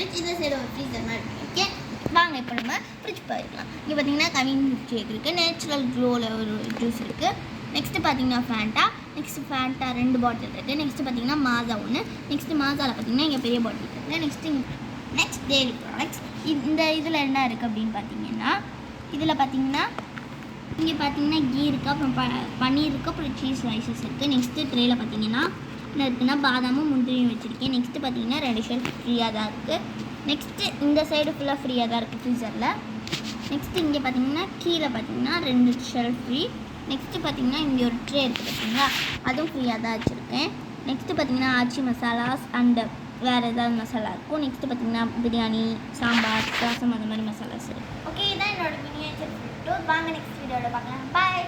Fridge இந்த side ஒரு freezer மாதிரி இருக்குது. ஓகே, வாங்க இப்போ நம்ம ஃப்ரிட்ஜ் போயிருக்கலாம். இங்கே பார்த்தீங்கன்னா கவின் மில்க் ஷேக் இருக்குது, நேச்சுரல் க்ளோவில் ஒரு ஜூஸ் இருக்குது. நெக்ஸ்ட்டு பார்த்தீங்கன்னா ஃபேண்டா, நெக்ஸ்ட்டு ஃபேண்டா 2 பாட்டில் இருக்குது. நெக்ஸ்ட்டு பார்த்தீங்கன்னா மாசா ஒன்று. நெக்ஸ்ட்டு மாசாவில் பார்த்தீங்கன்னா இங்கே பெரிய பாட்டில் இருக்குது. Next dairy products. இந்த இதில் என்ன இருக்குது அப்படின்னு பார்த்தீங்கன்னா, இதில் பார்த்தீங்கன்னா இங்கே பார்த்தீங்கன்னா கீ இருக்குது, அப்புறம் பன்னீர் இருக்குது, அப்புறம் சீஸ் ஸ்லைசஸ் இருக்குது. நெக்ஸ்ட்டு ட்ரேயில் பார்த்தீங்கன்னா என்ன இருக்குன்னா பாதாமும் முந்திரியும் வச்சுருக்கேன். நெக்ஸ்ட்டு பார்த்தீங்கன்னா 2 ஷெல்ஃப் ஃப்ரீயாக தான் இருக்குது. நெக்ஸ்ட்டு இந்த சைடு ஃபுல்லாக ஃப்ரீயாக தான் இருக்குது ஃப்ரீசரில். நெக்ஸ்ட்டு இங்கே பார்த்தீங்கன்னா கீழே பார்த்தீங்கன்னா 2 ஷெல்ஃப் ஃப்ரீ. நெக்ஸ்ட்டு பார்த்தீங்கன்னா இங்கே ஒரு ட்ரே இருக்குது பார்த்தீங்களா, அதுவும் ஃப்ரீயாக தான் வச்சுருக்கேன். நெக்ஸ்ட்டு பார்த்தீங்கன்னா ஆச்சி மசாலாஸ் அண்டு வேறு ஏதாவது மசாலா இருக்கும். நெக்ஸ்ட்டு பார்த்தீங்கன்னா பிரியாணி, சாம்பார், ரசம் அந்த மாதிரி மசாலாஸ் இருக்குது. ஓகே, இதான் என்னோடய மினியேச்சர் ஃபுட் டூர். வாங்க நெக்ஸ்ட் வீடியோவில் பார்க்கலாம். பாய்.